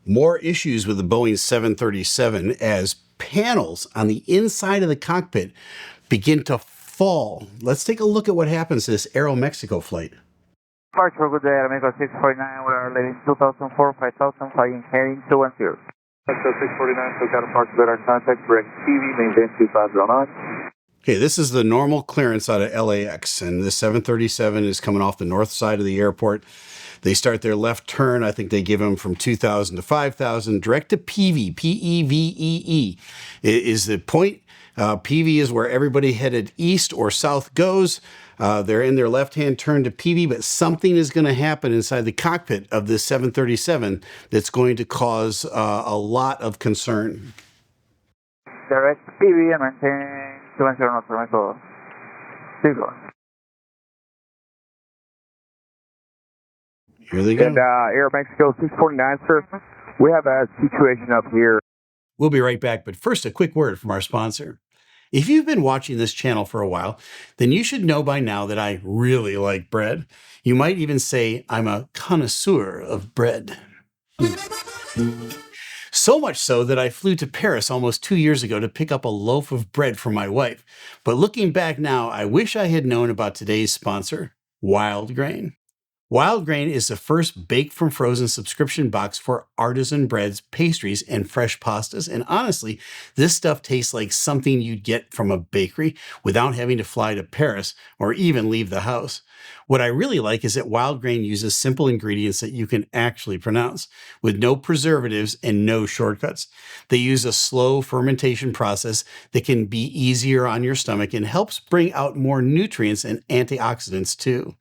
More issues with the Boeing 737 as panels on the inside of the cockpit begin to fall. Let's take a look at what happens to this Aeromexico flight. Departure, good day, Aeromexico 649, we are leaving 2004, 5000, flying heading 210. Mexico 649, SoCal departure, radar contact, direct TV, maintain 2509. Okay, this is the normal clearance out of LAX, and the 737 is coming off the north side of the airport. They start their left turn. I think they give them from 2,000 to 5,000, direct to PV, P-E-V-E-E is the point. PV is where everybody headed east or south goes. They're in their left-hand turn to PV, but something is going to happen inside the cockpit of this 737 that's going to cause a lot of concern. Direct PV and maintain 210 Aeromexico. Here they go. And Aeromexico 649, sir, we have a situation up here. We'll be right back, but first a quick word from our sponsor. If you've been watching this channel for a while, then you should know by now that I really like bread. You might even say I'm a connoisseur of bread. So much so that I flew to Paris almost 2 years ago to pick up a loaf of bread for my wife. But looking back now, I wish I had known about today's sponsor, Wild Grain. Wild Grain is the first baked from frozen subscription box for artisan breads, pastries, and fresh pastas. And honestly, this stuff tastes like something you'd get from a bakery without having to fly to Paris or even leave the house. What I really like is that Wild Grain uses simple ingredients that you can actually pronounce, with no preservatives and no shortcuts. They use a slow fermentation process that can be easier on your stomach and helps bring out more nutrients and antioxidants too.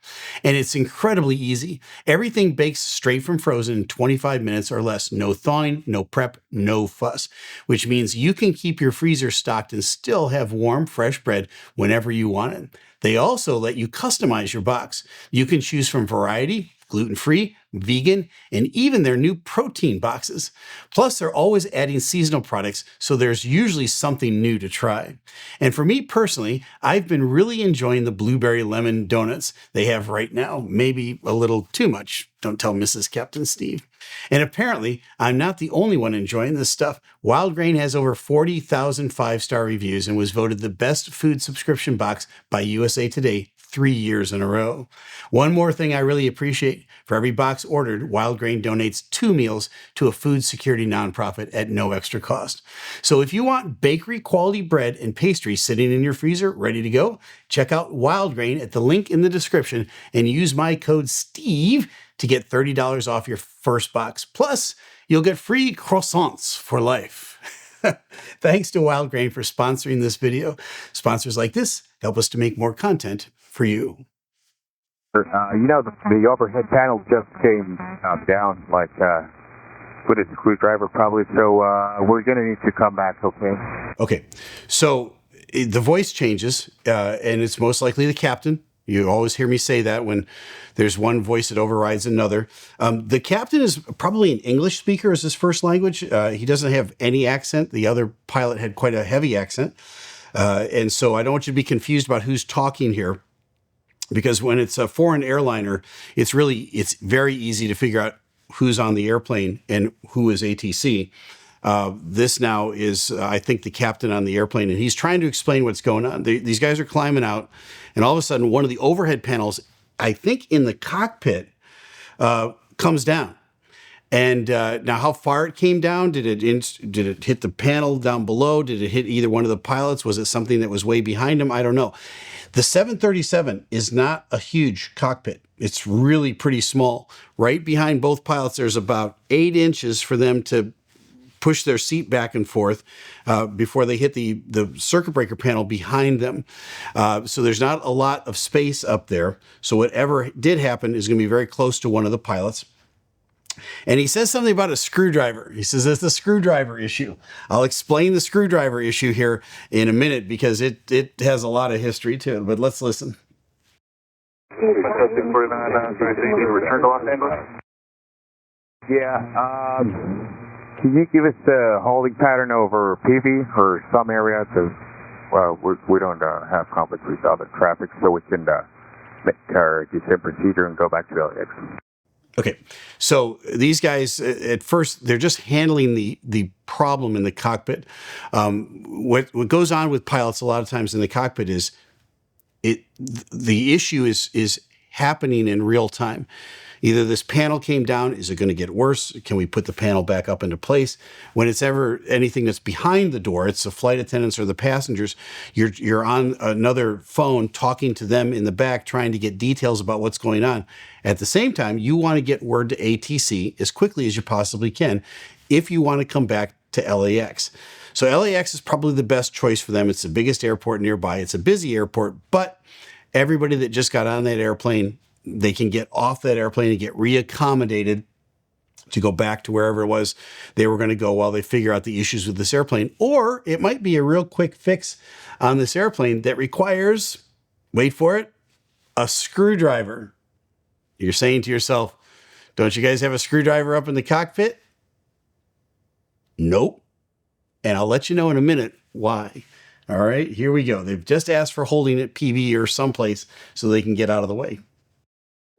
And it's incredibly easy. Everything bakes straight from frozen in 25 minutes or less. No thawing, no prep, no fuss, which means you can keep your freezer stocked and still have warm, fresh bread whenever you want it. They also let you customize your box. You can choose from variety, gluten-free, vegan, and even their new protein boxes. Plus, they're always adding seasonal products, so there's usually something new to try. And for me personally, I've been really enjoying the blueberry lemon donuts they have right now. Maybe a little too much. Don't tell Mrs. Captain Steve. And apparently, I'm not the only one enjoying this stuff. Wild Grain has over 40,000 five-star reviews and was voted the best food subscription box by USA Today 3 years in a row. One more thing I really appreciate: for every box ordered, Wild Grain donates 2 meals to a food security nonprofit at no extra cost. So if you want bakery quality bread and pastry sitting in your freezer ready to go, check out Wild Grain at the link in the description and use my code Steeeve to get $30 off your first box. Plus, you'll get free croissants for life. Thanks to Wild Grain for sponsoring this video. Sponsors like this help us to make more content for you. The overhead panel just came down like with a screwdriver probably, so we're going to need to come back, okay? Okay, so the voice changes, and it's most likely the captain. You always hear me say that when there's one voice that overrides another. The captain is probably an English speaker as his first language. He doesn't have any accent. The other pilot had quite a heavy accent. And so I don't want you to be confused about who's talking here, because when it's a foreign airliner, it's very easy to figure out who's on the airplane and who is ATC. This now is, I think, the captain on the airplane, and he's trying to explain what's going on. These guys are climbing out, and all of a sudden, one of the overhead panels, I think in the cockpit, comes down. And now how far it came down? Did it hit the panel down below? Did it hit either one of the pilots? Was it something that was way behind him? I don't know. The 737 is not a huge cockpit. It's really pretty small. Right behind both pilots, there's about 8 inches for them to push their seat back and forth before they hit the circuit breaker panel behind them. So there's not a lot of space up there. So whatever did happen is going to be very close to one of the pilots. And he says something about a screwdriver. He says it's the screwdriver issue. I'll explain the screwdriver issue here in a minute because it has a lot of history to it. But let's listen. Return to Los Angeles? Yeah. Can you give us the holding pattern over PV or some area? Because, well, we don't have conflicts with other traffic, so we can make our descent procedure and go back to LAX. Okay, so these guys at first they're just handling the problem in the cockpit. What goes on with pilots a lot of times in the cockpit is the issue is happening in real time. Either this panel came down, is it going to get worse? Can we put the panel back up into place? When it's ever anything that's behind the door, it's the flight attendants or the passengers, you're on another phone talking to them in the back, trying to get details about what's going on. At the same time, you want to get word to ATC as quickly as you possibly can if you want to come back to LAX. So LAX is probably the best choice for them. It's the biggest airport nearby. It's a busy airport, but everybody that just got on that airplane, they can get off that airplane and get reaccommodated to go back to wherever it was they were going to go while they figure out the issues with this airplane. Or it might be a real quick fix on this airplane that requires, wait for it, a screwdriver. You're saying to yourself, don't you guys have a screwdriver up in the cockpit? Nope. And I'll let you know in a minute why. All right, here we go. They've just asked for holding at PV or someplace so they can get out of the way.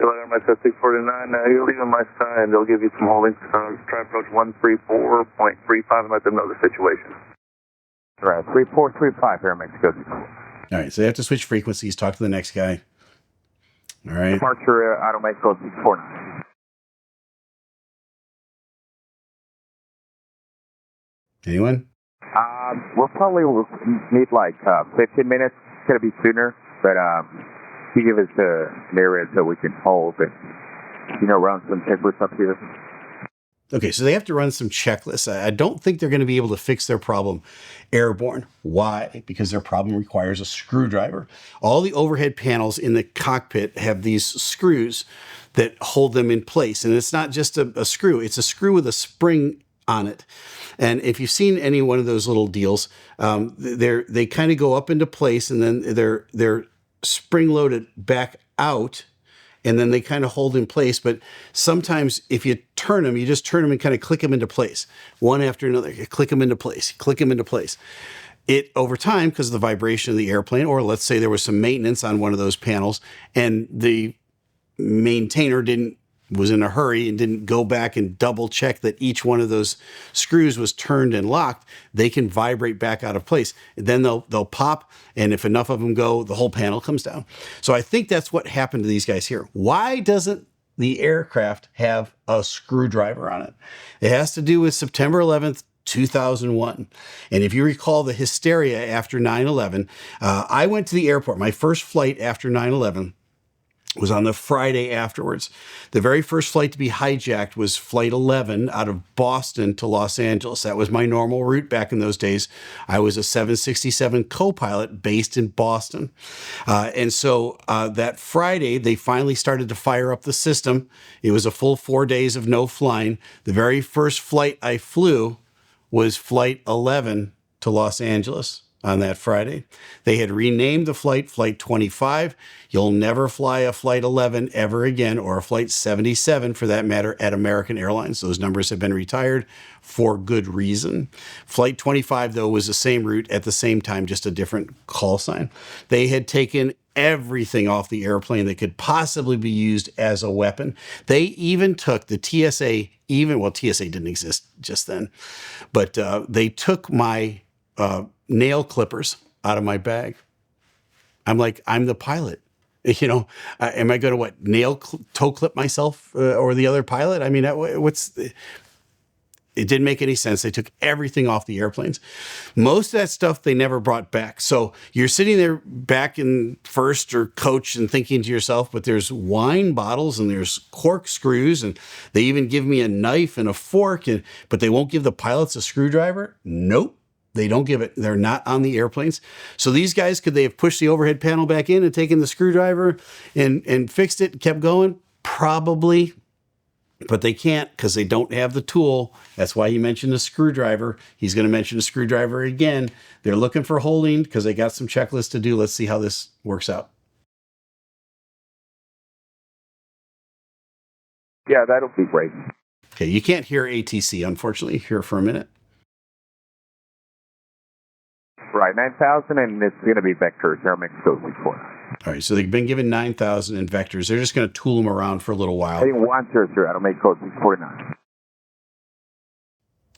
Aeromexico 649, you're leaving my side. They'll give you some holdings. Try approach 134.35 and let them know the situation. Right, 3435 Aeromexico. All right, so they have to switch frequencies, talk to the next guy. All right. Departure Aeromexico 649. Anyone? We'll probably need like 15 minutes. It's going to be sooner, but you give us an area so we can hold and, run some papers up here. Okay, so they have to run some checklists. I don't think they're going to be able to fix their problem airborne. Why? Because their problem requires a screwdriver. All the overhead panels in the cockpit have these screws that hold them in place. And it's not just a screw, it's a screw with a spring on it. And if you've seen any one of those little deals, they kind of go up into place and then they're spring loaded back out, and then they kind of hold in place. But sometimes if you turn them, you just turn them and kind of click them into place, one after another. You click them into place, click them into place. It over time, because of the vibration of the airplane, or let's say there was some maintenance on one of those panels and the maintainer was in a hurry and didn't go back and double check that each one of those screws was turned and locked, they can vibrate back out of place. Then they'll pop, and if enough of them go, the whole panel comes down. So I think that's what happened to these guys here. Why doesn't the aircraft have a screwdriver on it? It has to do with September 11th, 2001. And if you recall the hysteria after 9/11, I went to the airport. My first flight after 9/11 was on the Friday afterwards. The very first flight to be hijacked was Flight 11 out of Boston to Los Angeles. That was my normal route back in those days. I was a 767 co-pilot based in Boston. And so that Friday, they finally started to fire up the system. It was a full 4 days of no flying. The very first flight I flew was Flight 11 to Los Angeles on that Friday. They had renamed the flight Flight 25. You'll never fly a Flight 11 ever again, or a Flight 77 for that matter, at American Airlines. Those numbers have been retired for good reason. Flight 25, though, was the same route at the same time, just a different call sign. They had taken everything off the airplane that could possibly be used as a weapon. They even took the TSA, TSA didn't exist just then, but they took my nail clippers out of my bag. I'm like, I'm the pilot. Am I going to toe clip myself or the other pilot? I mean, it didn't make any sense. They took everything off the airplanes. Most of that stuff they never brought back. So you're sitting there back in first or coach and thinking to yourself, but there's wine bottles and there's corkscrews, and they even give me a knife and a fork, but they won't give the pilots a screwdriver? Nope. They don't give it. They're not on the airplanes. So these guys, could they have pushed the overhead panel back in and taken the screwdriver and fixed it and kept going? Probably. But they can't, because they don't have the tool. That's why he mentioned a screwdriver. He's going to mention a screwdriver again. They're looking for holding because they got some checklists to do. Let's see how this works out. Yeah, that'll be great. Okay, you can't hear ATC, unfortunately, here for a minute. Right, 9,000, and it's going to be vectors, Aeromexico 64. All right, so they've been given 9,000 in vectors. They're just going to tool them around for a little while. Heading 10, sir. Aeromexico 649.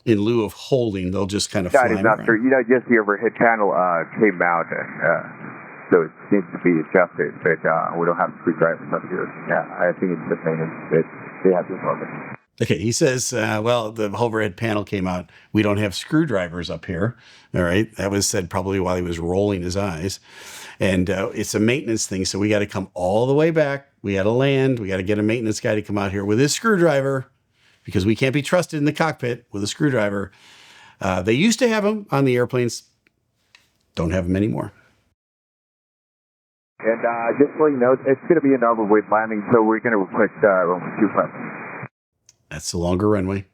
In lieu of holding, they'll just kind of That fly is not, around. sir. Just the overhead panel came out, so it needs to be adjusted, but we don't have screwdrivers up here. Yeah, I think it's just maintenance that they have to solve it. Okay, he says, well, the overhead panel came out. We don't have screwdrivers up here. All right, that was said probably while he was rolling his eyes. And it's a maintenance thing, so we got to come all the way back. We got to land. We got to get a maintenance guy to come out here with his screwdriver, because we can't be trusted in the cockpit with a screwdriver. They used to have them on the airplanes. Don't have them anymore. And just so you know, it's going to be an overweight landing, so we're going to request runway 25. That's the longer runway.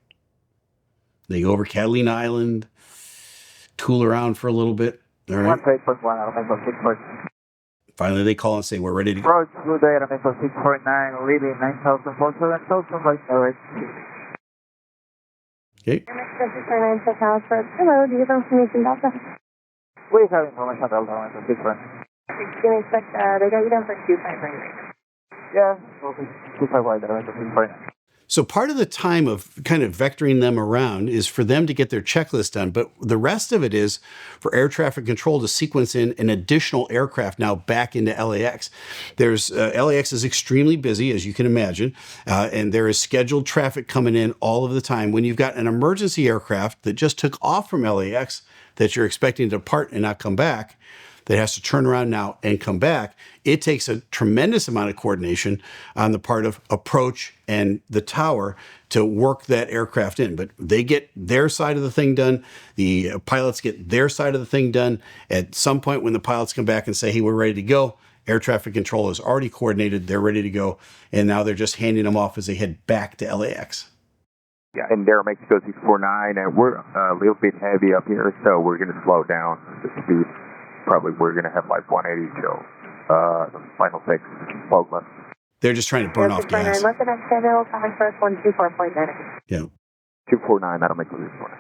They go over Catalina Island, tool around for a little bit. All right. Finally, they call and say, we're ready to go. Approach, good day, Aeromexico 649, leaving 9,470, right direct. Okay. Aeromexico 649, check out for hello, do you have information Delta? We have information about Aeromexico 649. Can I expect, they got you down for 25 right now. Yeah, okay, 25 right, Aeromexico 649. So part of the time of kind of vectoring them around is for them to get their checklist done. But the rest of it is for air traffic control to sequence in an additional aircraft now back into LAX. There's LAX is extremely busy, as you can imagine, and there is scheduled traffic coming in all of the time. When you've got an emergency aircraft that just took off from LAX that you're expecting to depart and not come back, that has to turn around now and come back, it takes a tremendous amount of coordination on the part of approach and the tower to work that aircraft in. But they get their side of the thing done. The pilots get their side of the thing done. At some point when the pilots come back and say, hey, we're ready to go, air traffic control is already coordinated. They're ready to go. And now they're just handing them off as they head back to LAX. Yeah, and Aeromexico 649, and we're a little bit heavy up here, so we're going to slow down the speed. Probably we're going to have like 180 till the final 6, 12 left. They're just trying to burn off gas. What's the next schedule? Coming first 124.9. Yeah. 249, that'll make the report.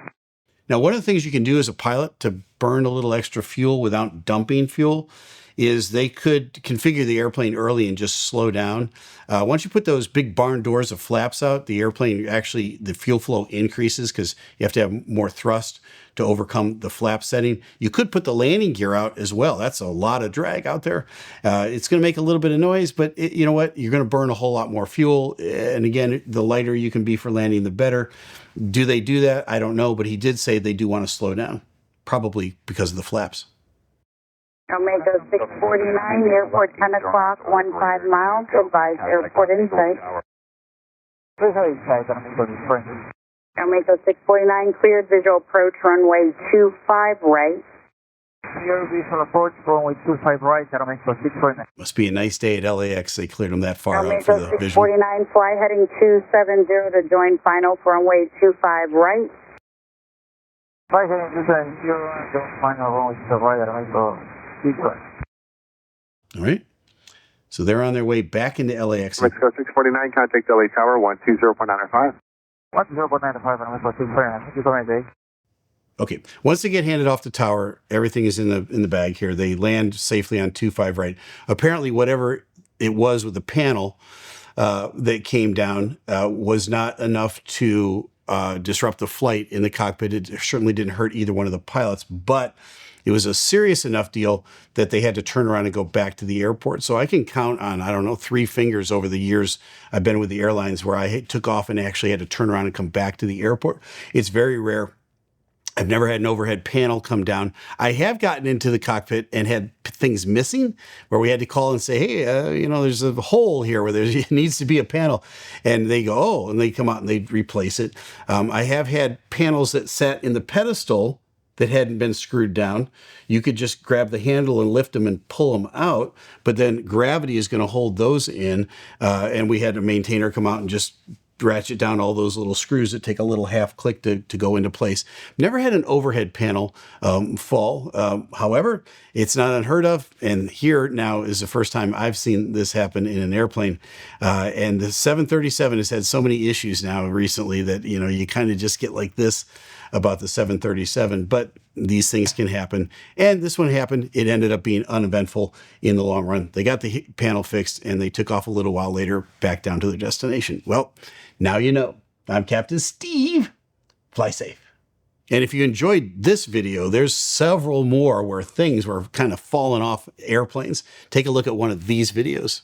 Now, one of the things you can do as a pilot to burn a little extra fuel without dumping fuel is they could configure the airplane early and just slow down. Once you put those big barn doors of flaps out, the airplane actually, the fuel flow increases because you have to have more thrust to overcome the flap setting. You could put the landing gear out as well. That's a lot of drag out there. It's going to make a little bit of noise, but you know what? You're going to burn a whole lot more fuel. And again, the lighter you can be for landing, the better. Do they do that? I don't know, but he did say they do want to slow down, probably because of the flaps. Aeromexico 649, airport 10 o'clock, 15 miles, advise airport in sight. Please have inside, Aeromexico 649. Aeromexico 649, cleared visual approach, runway 25 right. Clear visual approach, runway 25 right, Aeromexico 649. Must be a nice day at LAX. They cleared them that far out for Aeromexico the visual. 649, fly heading 270 to join final for runway 25 right. Flight heading 270, don't final runway 25 right, Aeromexico 649. All right. So they're on their way back into LAX. Mexico 649, contact LA Tower 120.95. 10.95, Aeromexico 649. Thank you so much, Dave. Okay. Once they get handed off the tower, everything is in the bag here. They land safely on 25 right. Apparently, whatever it was with the panel that came down was not enough to disrupt the flight in the cockpit. It certainly didn't hurt either one of the pilots, but it was a serious enough deal that they had to turn around and go back to the airport. So I can count on, I don't know, 3 fingers over the years I've been with the airlines where I took off and actually had to turn around and come back to the airport. It's very rare. I've never had an overhead panel come down. I have gotten into the cockpit and had things missing where we had to call and say, hey, there's a hole here where there needs to be a panel. And they go, oh, and they come out and they replace it. I have had panels that sat in the pedestal that hadn't been screwed down. You could just grab the handle and lift them and pull them out, but then gravity is going to hold those in. And we had a maintainer come out and just ratchet down all those little screws that take a little half click to go into place. Never had an overhead panel fall. However, it's not unheard of. And here now is the first time I've seen this happen in an airplane. And the 737 has had so many issues now recently that, you kind of just get like this about the 737. But these things can happen. And this one happened. It ended up being uneventful in the long run. They got the panel fixed and they took off a little while later back down to their destination. Well, now you know. I'm Captain Steve. Fly safe. And if you enjoyed this video, there's several more where things were kind of falling off airplanes. Take a look at one of these videos.